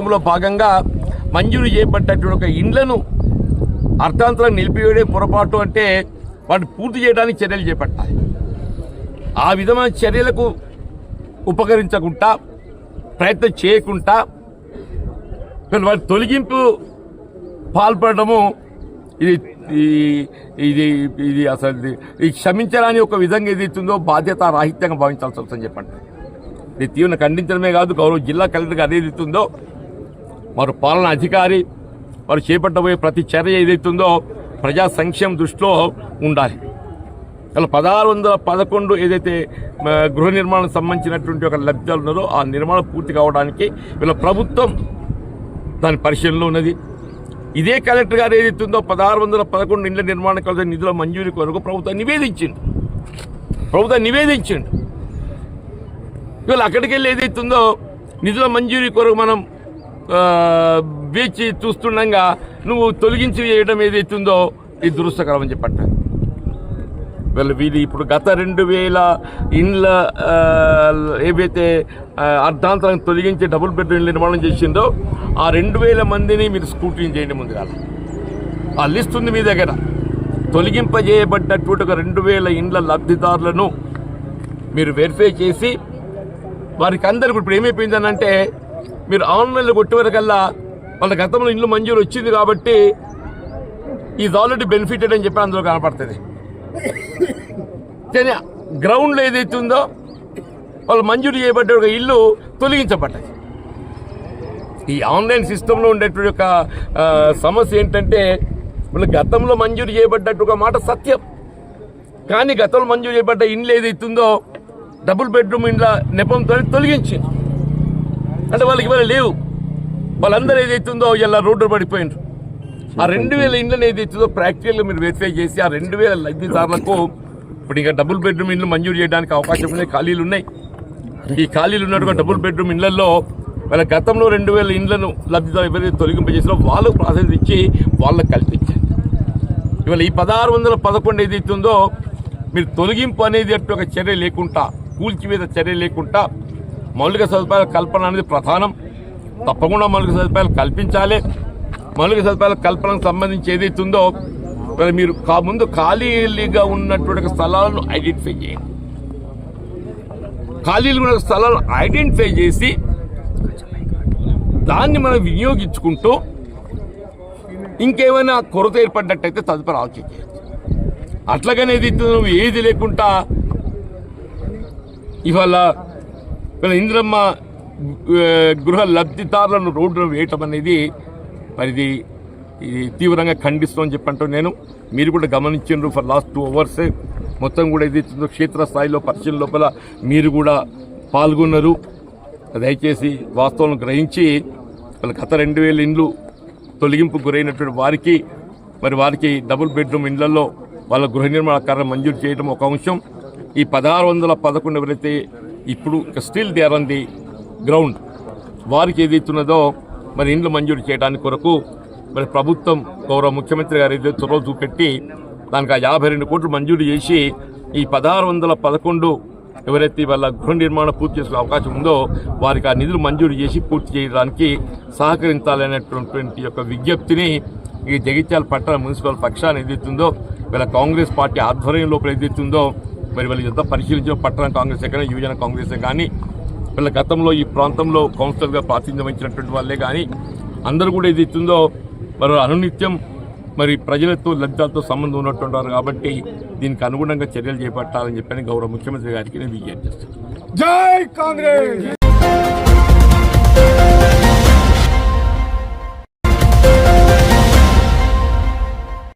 భాగంగా మంజూరు చేయబడ్డటువంటి ఒక ఇండ్లను అర్థాంతరం నిలిపివేయడే పొరపాటు అంటే వాటిని పూర్తి చేయడానికి చర్యలు చేపట్టాలి. ఆ విధమైన చర్యలకు ఉపకరించకుండా ప్రయత్నం చేయకుండా వాటి తొలగింపు పాల్పడము ఇది ఇది ఇది అసలు ఈ క్షమించరాని ఒక విధంగా ఏదైతుందో బాధ్యత రాహిత్యంగా భావించాల్సి వస్తుందని చెప్పండి. ఇది తీవ్ర ఖండించడమే కాదు, గౌరవ జిల్లా కలెక్టర్గా అదేదైతుందో వారు పాలనా అధికారి వారు చేపట్టబోయే ప్రతి చర్య ఏదైతుందో ప్రజా సంక్షేమం దృష్టిలో ఉండాలి. అలా 1611 ఏదైతే గృహ నిర్మాణం సంబంధించినటువంటి ఒక లబ్ధాలు ఉన్నదో ఆ నిర్మాణం పూర్తి కావడానికి వీళ్ళ ప్రభుత్వం దాని పరిశీలనలో ఉన్నది. ఇదే కలెక్టర్ గారు ఏదైతుందో 1611 ఇండ్ల నిర్మాణం కావాల్సిన నిధుల మంజూరీ కొరకు ప్రభుత్వం నివేదించింది. ఇవాళ అక్కడికి వెళ్ళి ఏదైతుందో నిధుల మంజూరీ కొరకు మనం వేచి చూస్తుండగా నువ్వు తొలగించి వేయడం ఏదైతుందో ఇది దురదృష్టకరం అని చెప్పంట. వీళ్ళు ఇప్పుడు గత 2000 ఇండ్ల ఏవైతే అర్ధాంతరం తొలగించి డబుల్ బెడ్రూమ్ నిర్మాణం చేసిందో ఆ 2000 మందిని మీరు స్క్రూటినీ చేయండి. ముందుగా ఆ లిస్ట్ ఉంది మీ దగ్గర. తొలగింపజేయబడ్డటువంటి ఒక 2000 ఇండ్ల లబ్ధిదారులను మీరు వెరిఫై చేసి వారికి అందరికీ ఇప్పుడు ఏమైపోయిందనంటే మీరు ఆన్లైన్లో కొట్టేవరకల్లా వాళ్ళ గతంలో ఇండ్లు మంజూరు వచ్చింది కాబట్టి ఈజ్ ఆల్రెడీ బెనిఫిటెడ్ అని చెప్పి అందులో కనపడుతుంది. కానీ గ్రౌండ్లో ఏదైతే ఉందో వాళ్ళు మంజూరు చేయబడ్డ ఒక ఇల్లు తొలగించబడ్డది. ఈ ఆన్లైన్ సిస్టంలో ఉండేటువంటి ఒక సమస్య ఏంటంటే వాళ్ళు గతంలో మంజూరు చేయబడ్డట్టు ఒక మాట సత్యం, కానీ గతంలో మంజూరు చేయబడ్డ ఇండ్లు ఏదైతుందో డబుల్ బెడ్రూమ్ ఇండ్ల నెపంతో తొలగించింది. అంటే వాళ్ళకి ఇవాళ లేవు. వాళ్ళందరూ ఏదైతుందో ఇలా రోడ్డు పడిపోయినారు. ఆ 2000 ఇండ్లను ఏదైతుందో ప్రాక్టికల్గా మీరు వెరిఫై చేసి ఆ 2000 లబ్ధిదారులకు ఇప్పుడు ఇంకా డబుల్ బెడ్రూమ్ ఇండ్లు మంజూరు చేయడానికి అవకాశం ఉన్నాయి, ఖాళీలు ఉన్నాయి. ఈ ఖాళీలు ఉన్నటువంటి డబుల్ బెడ్రూమ్ ఇండ్లలో వాళ్ళ గతంలో 2000 ఇండ్లను లబ్ధిదారులు ఎవరైతే తొలగింపజేసినా వాళ్ళకు ప్రాసెస్ ఇచ్చి వాళ్ళకు కల్పించారు. ఇవాళ ఈ 1611 ఏదైతుందో మీరు తొలగింపు అనేది అట్టు ఒక చర్య లేకుండా, కూల్చివేత చర్య లేకుండా మౌలిక సదుపాయాల కల్పన అనేది ప్రధానం. తప్పకుండా మౌలిక సదుపాయాలు కల్పించాలి. మౌలిక సదుపాయాల కల్పనకు సంబంధించి ఏదైతుందో మీరు ముందు ఖాళీగా ఉన్నటువంటి స్థలాలను ఐడెంటిఫై చేయండి. ఖాళీలు ఉన్న స్థలాలను ఐడెంటిఫై చేసి దాన్ని మనం వినియోగించుకుంటూ ఇంకేమైనా కొరత ఏర్పడ్డట్టయితే తదుపరి ఆలోచన చేయొచ్చు. అట్లాగనే నువ్వు ఏది లేకుండా ఇవాళ ఇందిరమ్మ గృహ లబ్ధిదారులను రోడ్డును వేయటం అనేది మరి ఇది తీవ్రంగా ఖండిస్తామని చెప్పంటూ మీరు కూడా గమనించారు. ఫర్ లాస్ట్ 2 అవర్స్ మొత్తం కూడా ఇది క్షేత్రస్థాయిలో పరిశీలన లోపల మీరు కూడా పాల్గొన్నారు. దయచేసి వాస్తవం గ్రహించి వాళ్ళ గత 2000 ఇండ్లు తొలగింపు గురైనటువంటి వారికి డబుల్ బెడ్రూమ్ ఇండ్లలో వాళ్ళ గృహ నిర్మాణ కార్యం మంజూరు చేయడం ఒక అంశం. ఈ 1611 ఎవరైతే ఇప్పుడు still they are on the ground వారికి ఏదైతున్నదో మరి ఇండ్లు మంజూరు చేయడానికి కొరకు మరి ప్రభుత్వం గౌరవ ముఖ్యమంత్రి గారు ఏదైతే చొరవ చూపెట్టి దానికి ఆ 52 కోట్లు మంజూరు చేసి ఈ 1611 ఎవరైతే వాళ్ళ గృహ నిర్మాణం పూర్తి చేసుకునే అవకాశం ఉందో వారికి ఆ నిధులు మంజూరు చేసి పూర్తి చేయడానికి సహకరించాలనేటువంటి యొక్క విజ్ఞప్తిని ఈ జగిత్యాల పట్టణ మున్సిపల్ పక్షాన్ని ఏదైతుందో వీళ్ళ కాంగ్రెస్ పార్టీ ఆధ్వర్యం లోపల ఏదైతుందో మరి వాళ్ళు ఎంత పరిశీలించిన పట్టణ కాంగ్రెస్ కానీ యువజన కాంగ్రెస్ కానీ వీళ్ళ గతంలో ఈ ప్రాంతంలో కౌన్సిలర్గా ప్రాతినిధ్యం వహించినటువంటి వాళ్ళే కానీ అందరూ కూడా ఏదైతుందో మరి అనునిత్యం మరి ప్రజలతో లబ్ధాలతో సంబంధం ఉన్నటువంటి వారు కాబట్టి దీనికి అనుగుణంగా చర్యలు చేపట్టాలని చెప్పని గౌరవ ముఖ్యమంత్రి గారికి నేను విజ్ఞప్తి చేస్తాను. జై కాంగ్రెస్.